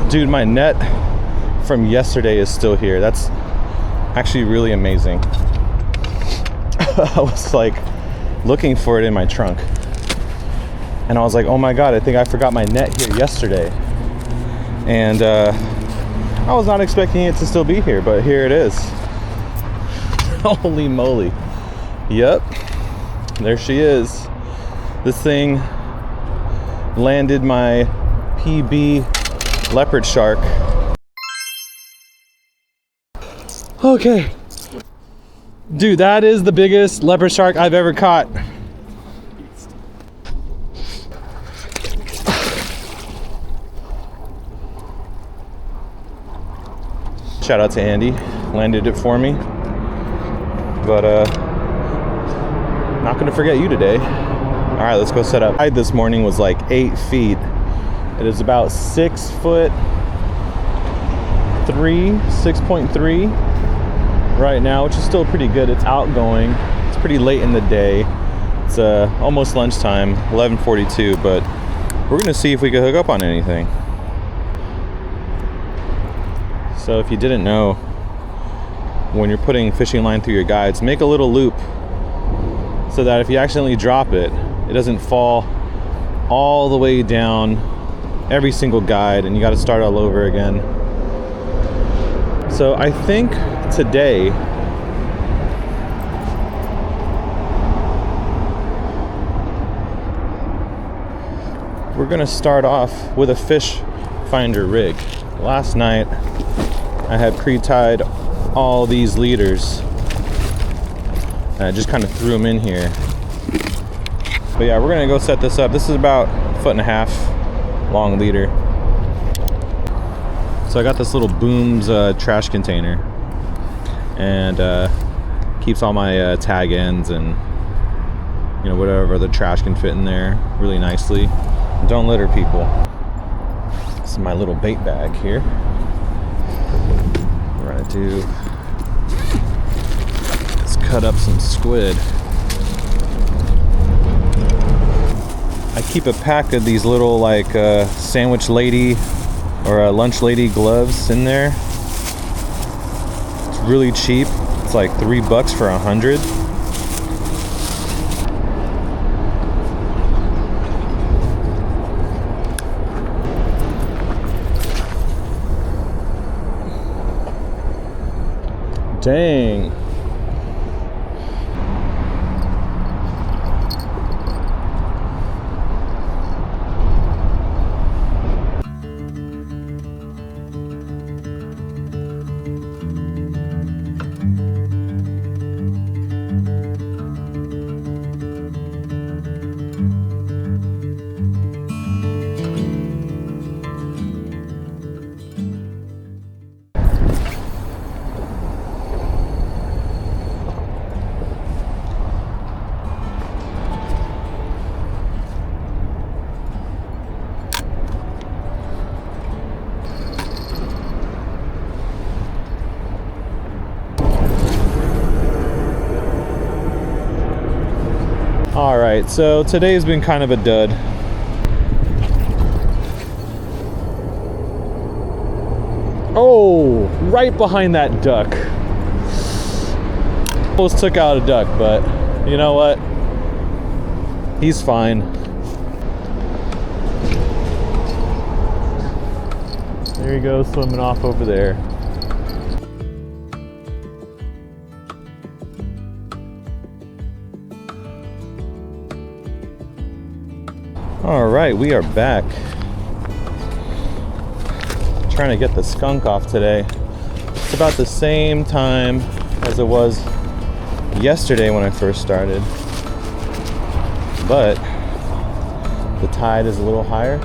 Dude, my net from yesterday is still here. That's actually really amazing. I was like looking for it in my trunk, and I was like, oh my god, I think I forgot my net here yesterday. And I was not expecting it to still be here, but here it is. Holy moly. Yep, there she is. This thing landed my PB leopard shark. Okay. Dude, that is the biggest leopard shark I've ever caught. Shout out to Andy, landed it for me. But not gonna forget you today. All right, let's go set up. Tide this morning was like 8 feet. It is about 6'3", 6.3 right now, which is still pretty good. It's outgoing. It's pretty late in the day. It's almost lunchtime, 11:42, but we're gonna see if we can hook up on anything. So if you didn't know, when you're putting fishing line through your guides, make a little loop so that if you accidentally drop it, it doesn't fall all the way down every single guide and you got to start all over again. So I think today we're gonna start off with a fish finder rig. Last night I had pre-tied all these leaders and I just kind of threw them in here. But yeah, we're gonna go set this up. This is about 1.5 foot long leader. So I got this little Booms trash container, and keeps all my tag ends and you know whatever the trash can fit in there really nicely. Don't litter, people. This is my little bait bag here. We're gonna do is cut up some squid. I keep a pack of these little like sandwich lady or lunch lady gloves in there. It's really cheap. It's like $3 for 100. Dang. All right, so today's been kind of a dud. Oh, right behind that duck. Almost took out a duck, but you know what? He's fine. There he goes, swimming off over there. All right, we are back. Trying to get the skunk off today. It's about the same time as it was yesterday when I first started, but the tide is a little higher.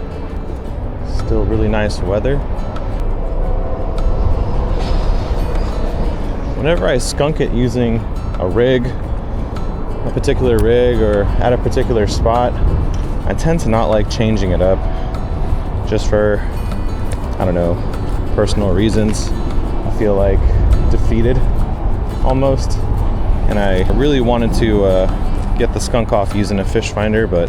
Still really nice weather. Whenever I skunk it using a rig, a particular rig, or at a particular spot, I tend to not like changing it up just for, I don't know, personal reasons. I feel like defeated almost, and I really wanted to get the skunk off using a fish finder, but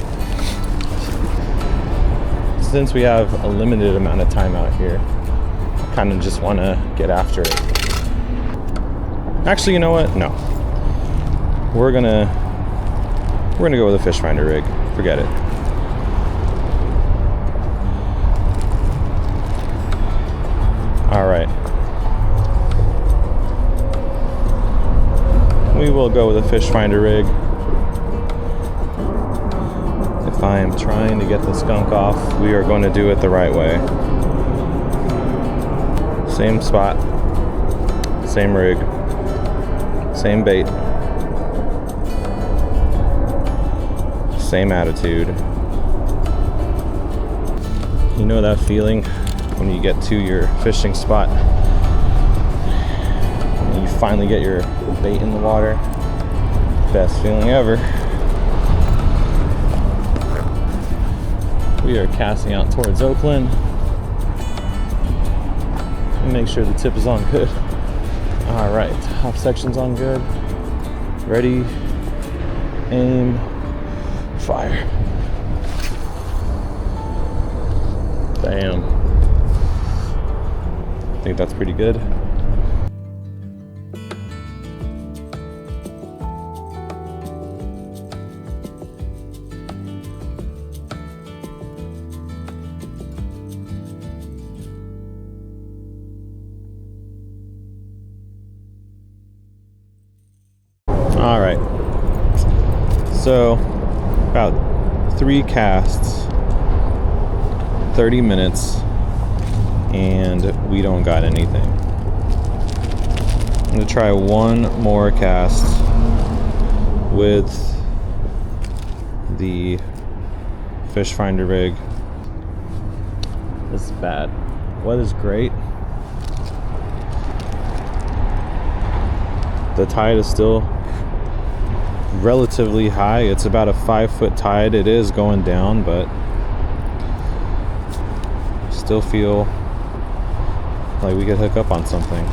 since we have a limited amount of time out here, I kind of just want to get after it. Actually, you know what? No. We're gonna go with a fish finder rig. Forget it. All right. We will go with a fish finder rig. If I am trying to get the skunk off, we are going to do it the right way. Same spot, same rig, same bait, same attitude. You know that feeling when you get to your fishing spot and you finally get your bait in the water? Best feeling ever. We are casting out towards Oakland. Make sure the tip is on good. All right, top section's on good. Ready, aim, fire. Bam. I think that's pretty good. All right, so about 3 casts, 30 minutes, and we don't got anything. I'm gonna try one more cast with the fish finder rig. This is bad. Weather's great. The tide is still relatively high. It's about a 5-foot tide. It is going down, but still feel like we could hook up on something.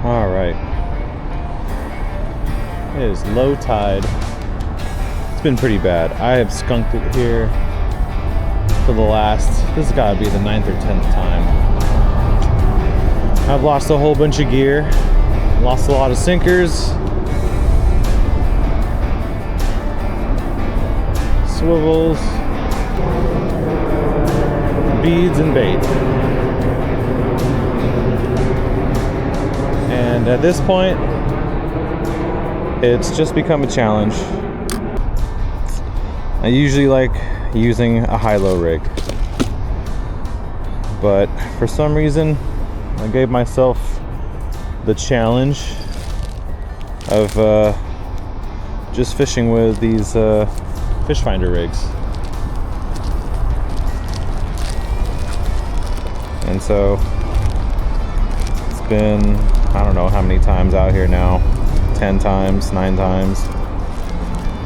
All right, it is low tide. It's been pretty bad. I have skunked it here for the last, this has got to be the 9th or 10th time. I've lost a whole bunch of gear, lost a lot of sinkers, swivels, beads, and bait. And at this point, it's just become a challenge. I usually like using a high-low rig, but for some reason, I gave myself the challenge of just fishing with these fish finder rigs. And so it's been, I don't know how many times out here now, 10 times, 9 times,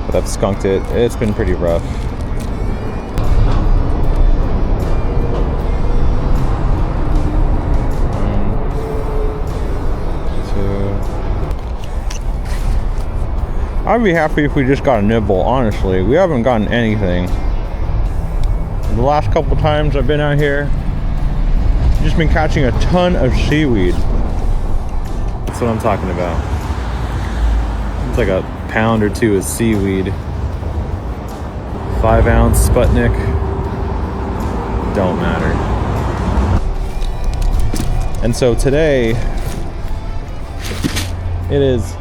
but I've skunked it. It's been pretty rough. I'd be happy if we just got a nibble, honestly. We haven't gotten anything. The last couple times I've been out here, I've just been catching a ton of seaweed. That's what I'm talking about. It's like a pound or two of seaweed. 5-ounce Sputnik. Don't matter. And so today, it is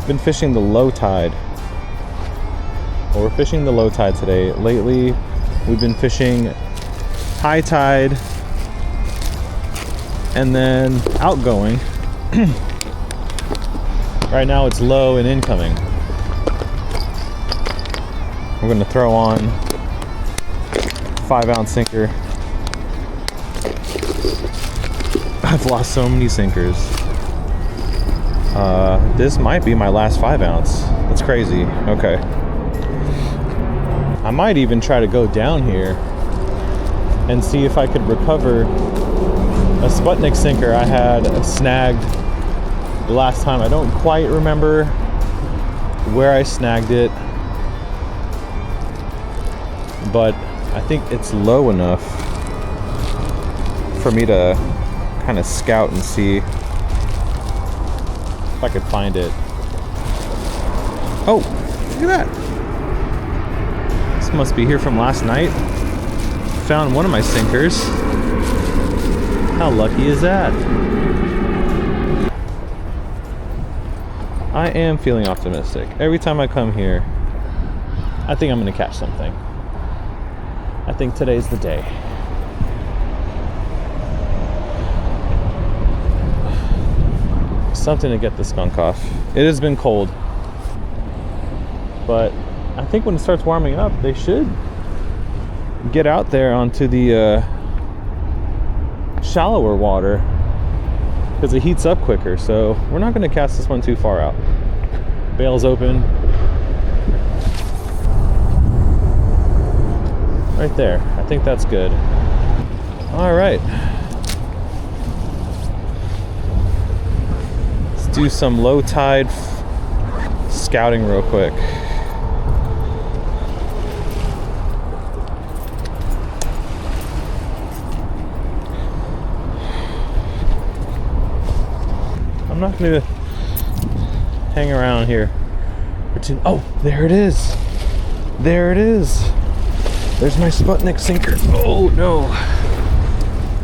been fishing the low tide. Well, we're fishing the low tide today. Lately, we've been fishing high tide and then outgoing. Right now it's low and incoming. We're gonna throw on 5-ounce sinker I've lost so many sinkers. This might be my last 5-ounce. That's crazy. Okay. I might even try to go down here and see if I could recover a Sputnik sinker I had snagged the last time. I don't quite remember where I snagged it, but I think it's low enough for me to kind of scout and see if I could find it. Oh, look at that. This must be here from last night. Found one of my sinkers. How lucky is that? I am feeling optimistic. Every time I come here, I think I'm gonna catch something. I think today's the day. Something to get the skunk off. It has been cold, but I think when it starts warming up, they should get out there onto the shallower water because it heats up quicker. So we're not going to cast this one too far out. Bail's open. Right there. I think that's good. All right. Let's do some low tide scouting real quick. I'm not going to hang around here. Oh, there it is. There it is. There's my Sputnik sinker. Oh no.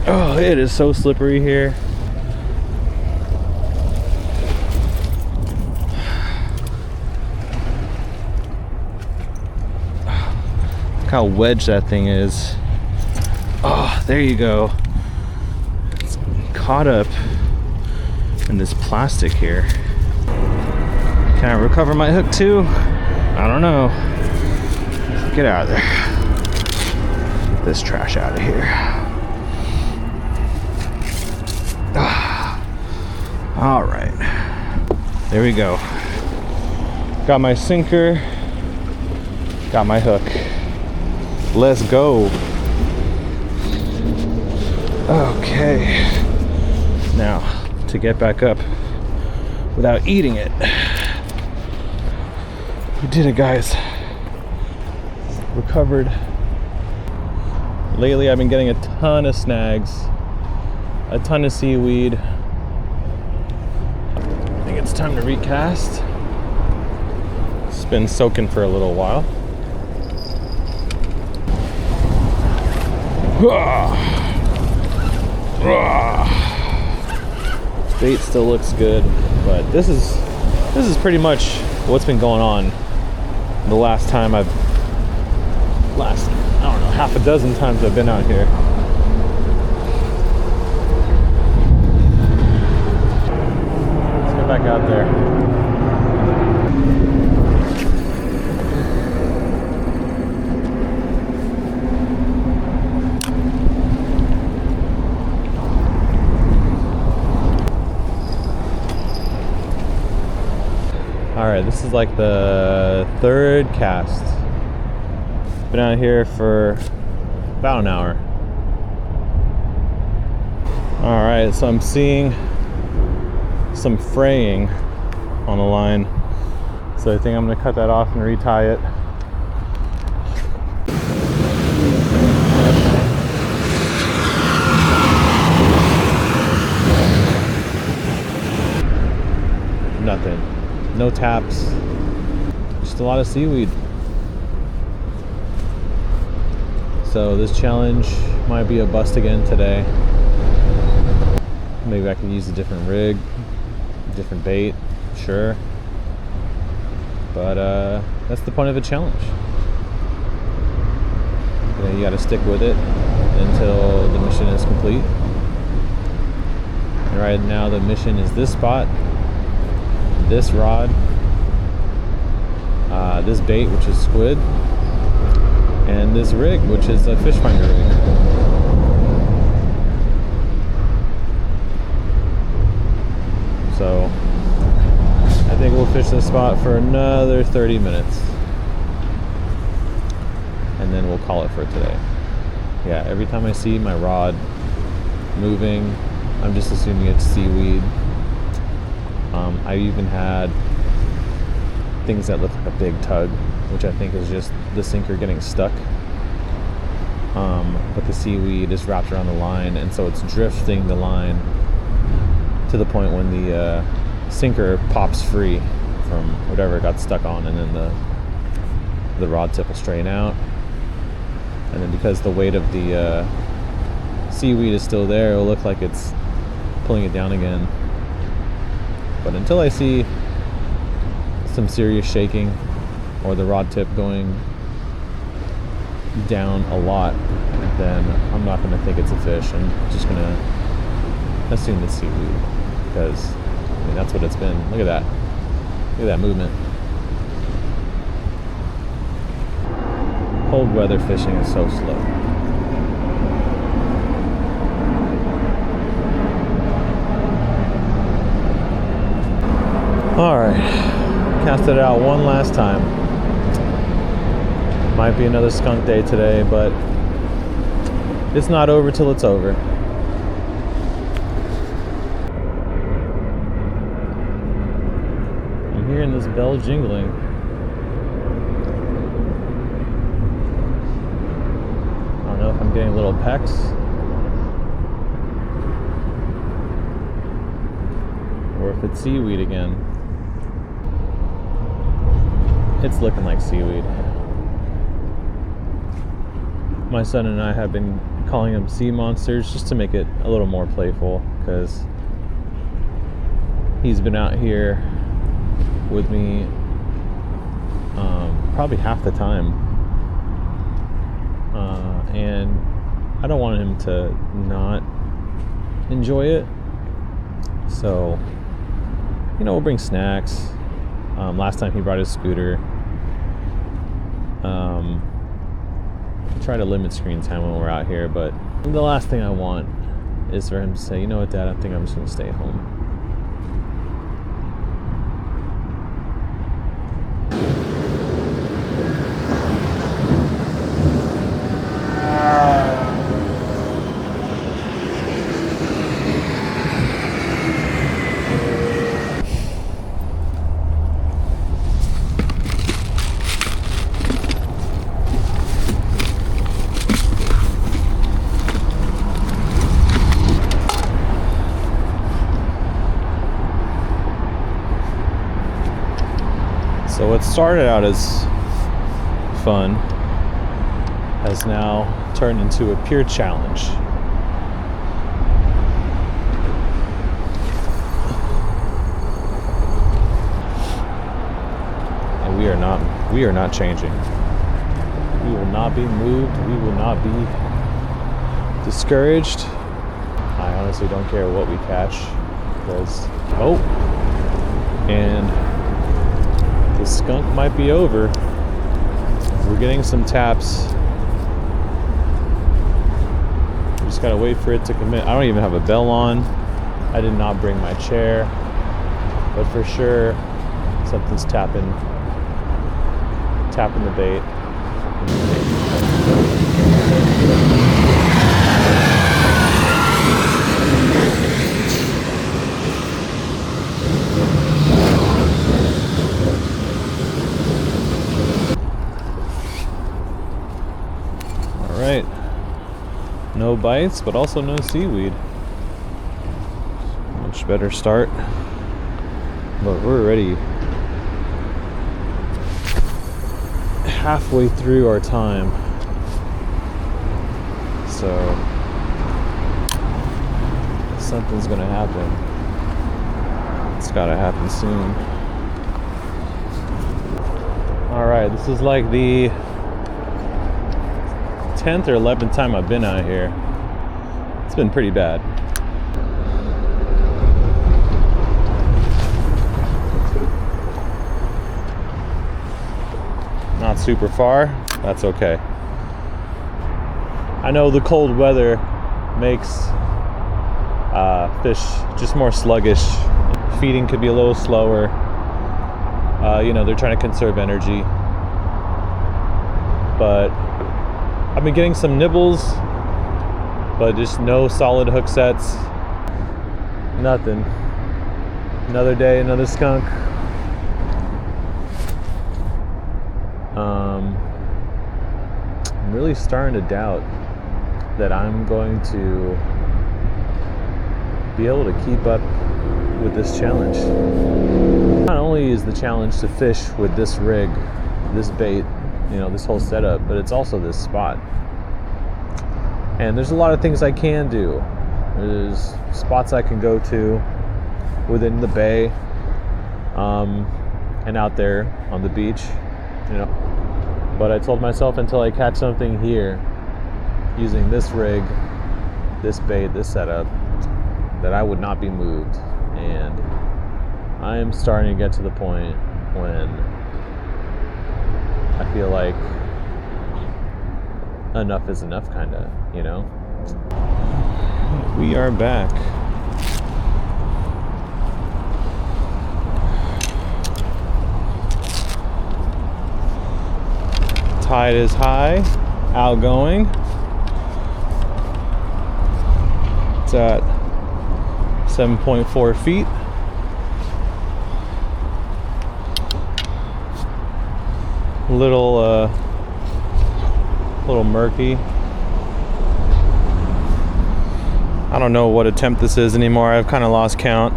Oh, it is so slippery here. Look how wedged that thing is. Oh, there you go. It's caught up in this plastic here. Can I recover my hook too? I don't know. Get out of there. Get this trash out of here. All right. There we go. Got my sinker. Got my hook. Let's go. Okay. Now, to get back up without eating it. We did it, guys. Recovered. Lately I've been getting a ton of snags, a ton of seaweed. I think it's time to recast. It's been soaking for a little while. Bait still looks good, but this is pretty much what's been going on the last I don't know, half a dozen times I've been out here. Let's get back out there. All right, this is like the third cast. Been out here for about an hour. All right, so I'm seeing some fraying on the line. So I think I'm gonna cut that off and retie it. Nothing. No taps, just a lot of seaweed. So this challenge might be a bust again today. Maybe I can use a different rig, different bait, sure. But that's the point of a challenge. You gotta stick with it until the mission is complete. And right now the mission is this spot, this rod, this bait, which is squid, and this rig, which is a fish finder rig. fish this spot for another 30 minutes. And then we'll call it for today. Yeah, every time I see my rod moving, I'm just assuming it's seaweed. I even had things that look like a big tug, which I think is just the sinker getting stuck. But the seaweed is wrapped around the line, and so it's drifting the line to the point when the sinker pops free from whatever it got stuck on, and then the rod tip will straighten out. And then because the weight of the seaweed is still there, it'll look like it's pulling it down again. But until I see some serious shaking or the rod tip going down a lot, then I'm not going to think it's a fish. I'm just going to assume it's seaweed, because I mean, that's what it's been. Look at that. Look at that movement. Cold weather fishing is so slow. Alright, cast it out one last time. Might be another skunk day today, but it's not over till it's over. I'm hearing this bell jingling. I don't know if I'm getting little pecks. Or if it's seaweed again. It's looking like seaweed. My son and I have been calling them sea monsters just to make it a little more playful, because he's been out here with me probably half the time, and I don't want him to not enjoy it. So, you know, we'll bring snacks. Last time he brought his scooter. Try to limit screen time when we're out here, but the last thing I want is for him to say, you know what, Dad, I think I'm just going to stay home. So what started out as fun has now turned into a pure challenge. And we are not changing. We will not be moved. We will not be discouraged. I honestly don't care what we catch, because and the skunk might be over. We're getting some taps. We just gotta wait for it to commit. I don't even have a bell on. I did not bring my chair, but for sure something's tapping the bait. Right, no bites, but also no seaweed. Much better start, but we're already halfway through our time, so something's gonna happen. It's gotta happen soon. All right, this is like the 10th or 11th time I've been out here. It's been pretty bad. Not super far, that's okay. I know the cold weather makes fish just more sluggish. Feeding could be a little slower, They're trying to conserve energy. But I've been getting some nibbles, but just no solid hook sets. Nothing. Another day, another skunk. I'm really starting to doubt that I'm going to be able to keep up with this challenge. Not only is the challenge to fish with this rig, this bait, this whole setup, but it's also this spot. And there's a lot of things I can do. There's spots I can go to within the bay, and out there on the beach, But I told myself until I catch something here using this rig, this bait, this setup, that I would not be moved. And I am starting to get to the point when I feel like enough is enough, kind of, We are back. Tide is high, outgoing. It's at 7.4 feet. Little murky. I don't know what attempt this is anymore. I've kind of lost count.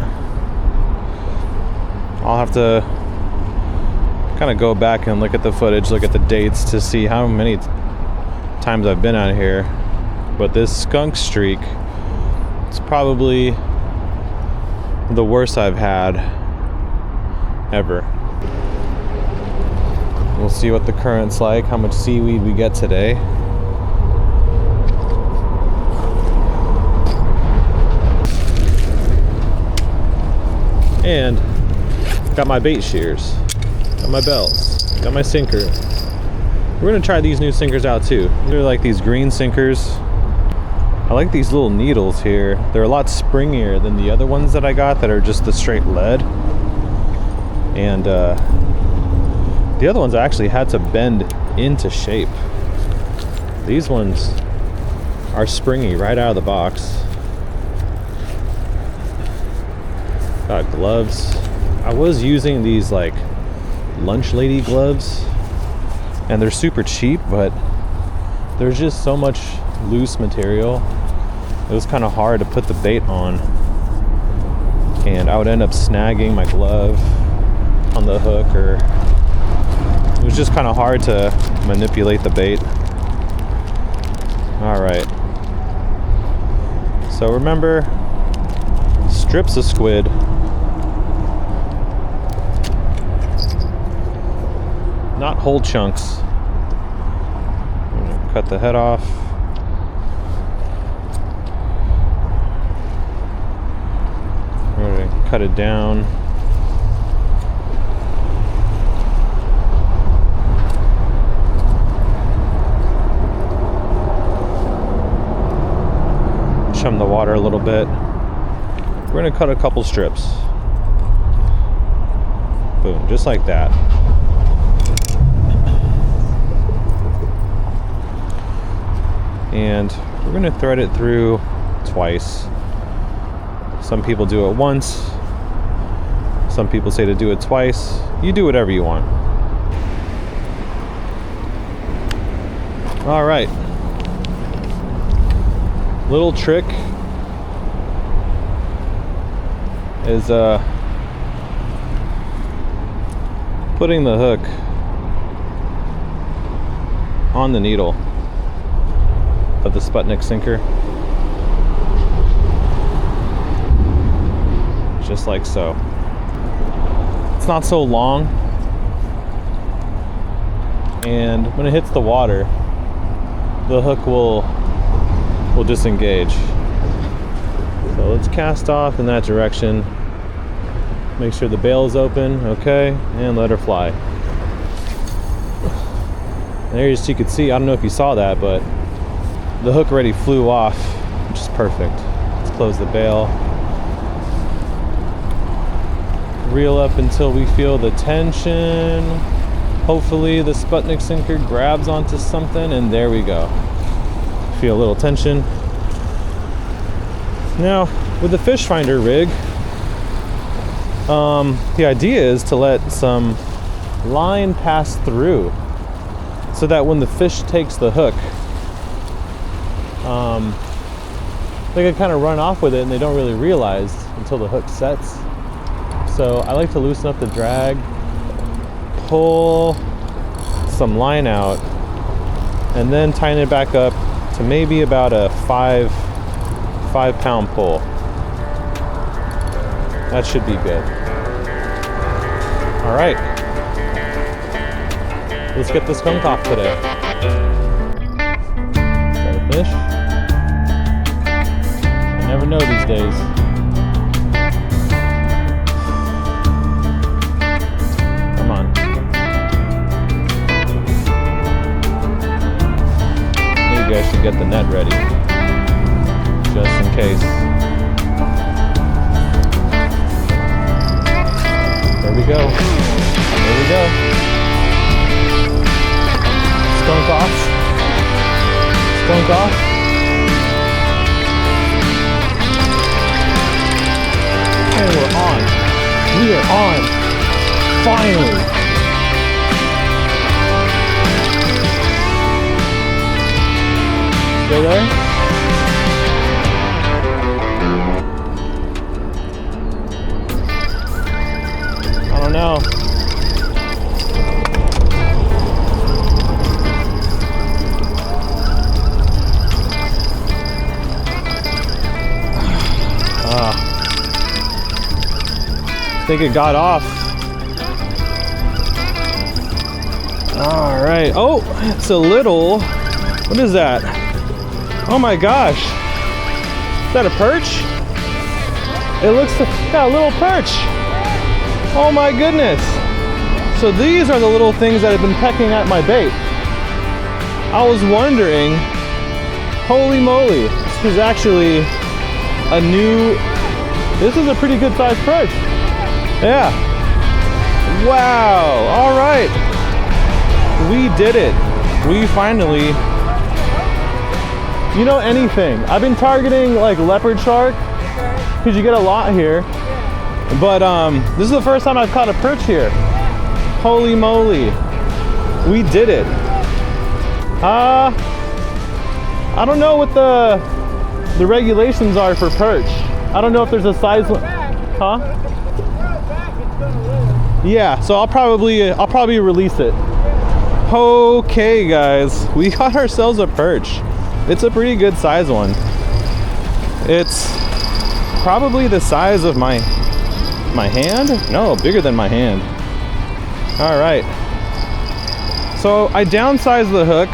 I'll have to kind of go back and look at the footage, look at the dates to see how many times I've been out here. But this skunk streak, it's probably the worst I've had ever. We'll see what the current's like, how much seaweed we get today. And got my bait shears, got my belts, got my sinker. We're gonna try these new sinkers out too. They're like these green sinkers. I like these little needles here. They're a lot springier than the other ones that I got that are just the straight lead. And the other ones I actually had to bend into shape. These ones are springy right out of the box. Got gloves. I was using these like lunch lady gloves, and they're super cheap, but there's just so much loose material. It was kind of hard to put the bait on, and I would end up snagging my glove on the hook, or it was just kind of hard to manipulate the bait. All right. So remember, strips of squid. Not whole chunks. I'm gonna cut the head off. We're gonna cut it down. Chum the water a little bit. We're gonna cut a couple strips. Boom, just like that. And we're going to thread it through twice. Some people do it once. Some people say to do it twice. You do whatever you want. All right. Little trick is putting the hook on the needle of the Sputnik sinker, just like so. It's not so long, and when it hits the water, the hook will disengage. So let's cast off in that direction. Make sure the bail is open, okay, and let her fly. There you could see, I don't know if you saw that, but the hook already flew off, which is perfect. Let's close the bail. Reel up until we feel the tension. Hopefully the Sputnik sinker grabs onto something, and there we go. Feel a little tension. Now, with the fish finder rig, the idea is to let some line pass through so that when the fish takes the hook, they can kind of run off with it and they don't really realize until the hook sets. So I like to loosen up the drag, pull some line out, and then tighten it back up to maybe about a 5-pound pull. That should be good. All right, let's get the skunk off today. Got a fish. I never know these days. Come on. Maybe I should get the net ready, just in case. There we go. There we go. Skunk off. Skunk off. And we're on. We are on. Finally. Stay there. I don't know. I think it got off. All right. Oh, it's a little. What is that? Oh my gosh. Is that a perch? It looks like, yeah, a little perch. Oh my goodness. So these are the little things that have been pecking at my bait. I was wondering, holy moly, this is actually a new, this is a pretty good sized perch. Yeah. Wow. All right. We did it. We finally, you know, anything. I've been targeting like leopard shark because you get a lot here. But this is the first time I've caught a perch here. Holy moly. We did it. I don't know what the regulations are for perch. I don't know if there's a size limit. Huh? Yeah, so I'll probably release it. Okay guys, we got ourselves a perch. It's a pretty good size one. It's probably the size of my hand? No, bigger than my hand. All right. So I downsized the hook.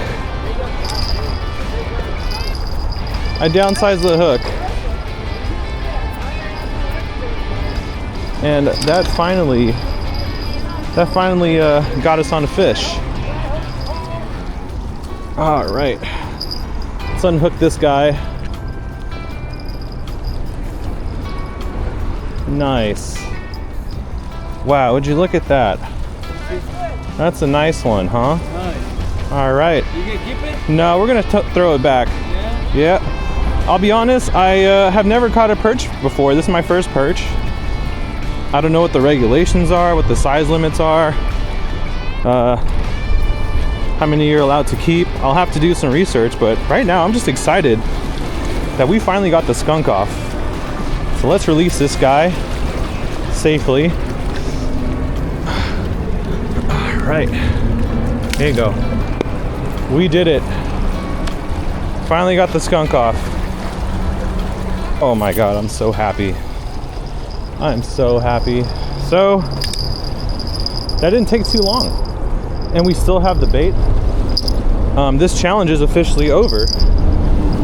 And that finally got us on a fish. All right, let's unhook this guy. Nice. Wow, would you look at that? That's a nice one, huh? Nice. All right. You gonna keep it? No, we're gonna throw it back. Yeah? Yeah. I'll be honest, I have never caught a perch before. This is my first perch. I don't know what the regulations are, what the size limits are, how many you're allowed to keep. I'll have to do some research, but right now I'm just excited that we finally got the skunk off. So let's release this guy safely. All right, there you go. We did it. Finally got the skunk off. Oh my God, I'm so happy. I'm so happy. So that didn't take too long, and we still have the bait. This challenge is officially over.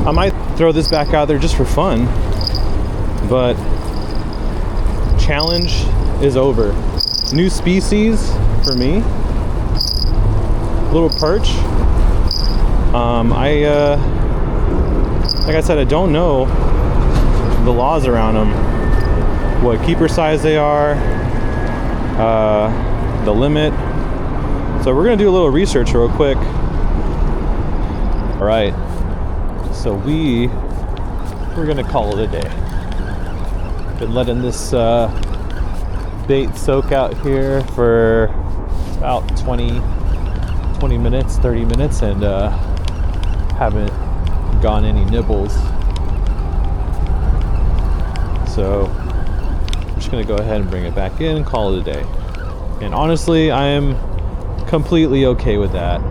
I might throw this back out there just for fun, but challenge is over. New species for me. Little perch. Like I said, I don't know the laws around them, what keeper size they are, the limit. So we're gonna do a little research real quick. All right, so we're gonna call it a day. Been letting this bait soak out here for about 20 minutes, 30 minutes, and haven't gotten any nibbles. So I'm just gonna go ahead and bring it back in and call it a day. And honestly, I am completely okay with that.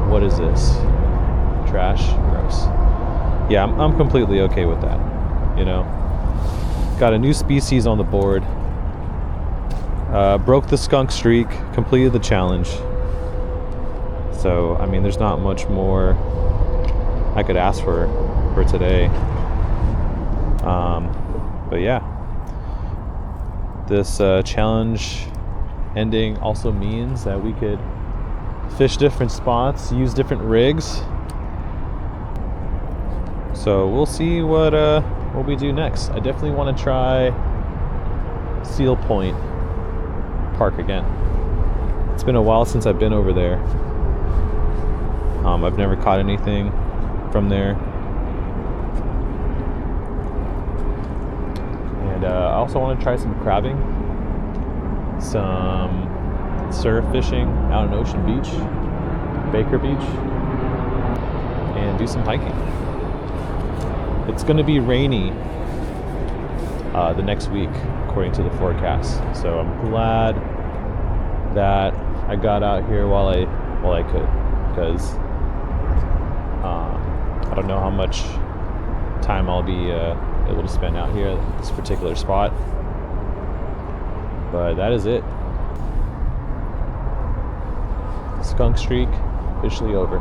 What is this? Trash? Gross. Yeah, I'm completely okay with that. You know, got a new species on the board. Broke the skunk streak, completed the challenge. So, I mean, there's not much more I could ask for today. But yeah, this challenge ending also means that we could fish different spots, use different rigs. So we'll see what we do next. I definitely want to try Seal Point Park again. It's been a while since I've been over there. I've never caught anything from there. And I also want to try some crabbing, some surf fishing out on Ocean Beach, Baker Beach, and do some hiking. It's going to be rainy the next week, according to the forecast. So I'm glad that I got out here while I could, because I don't know how much time I'll be able to spend out here at this particular spot. But that is it. Skunk streak officially over.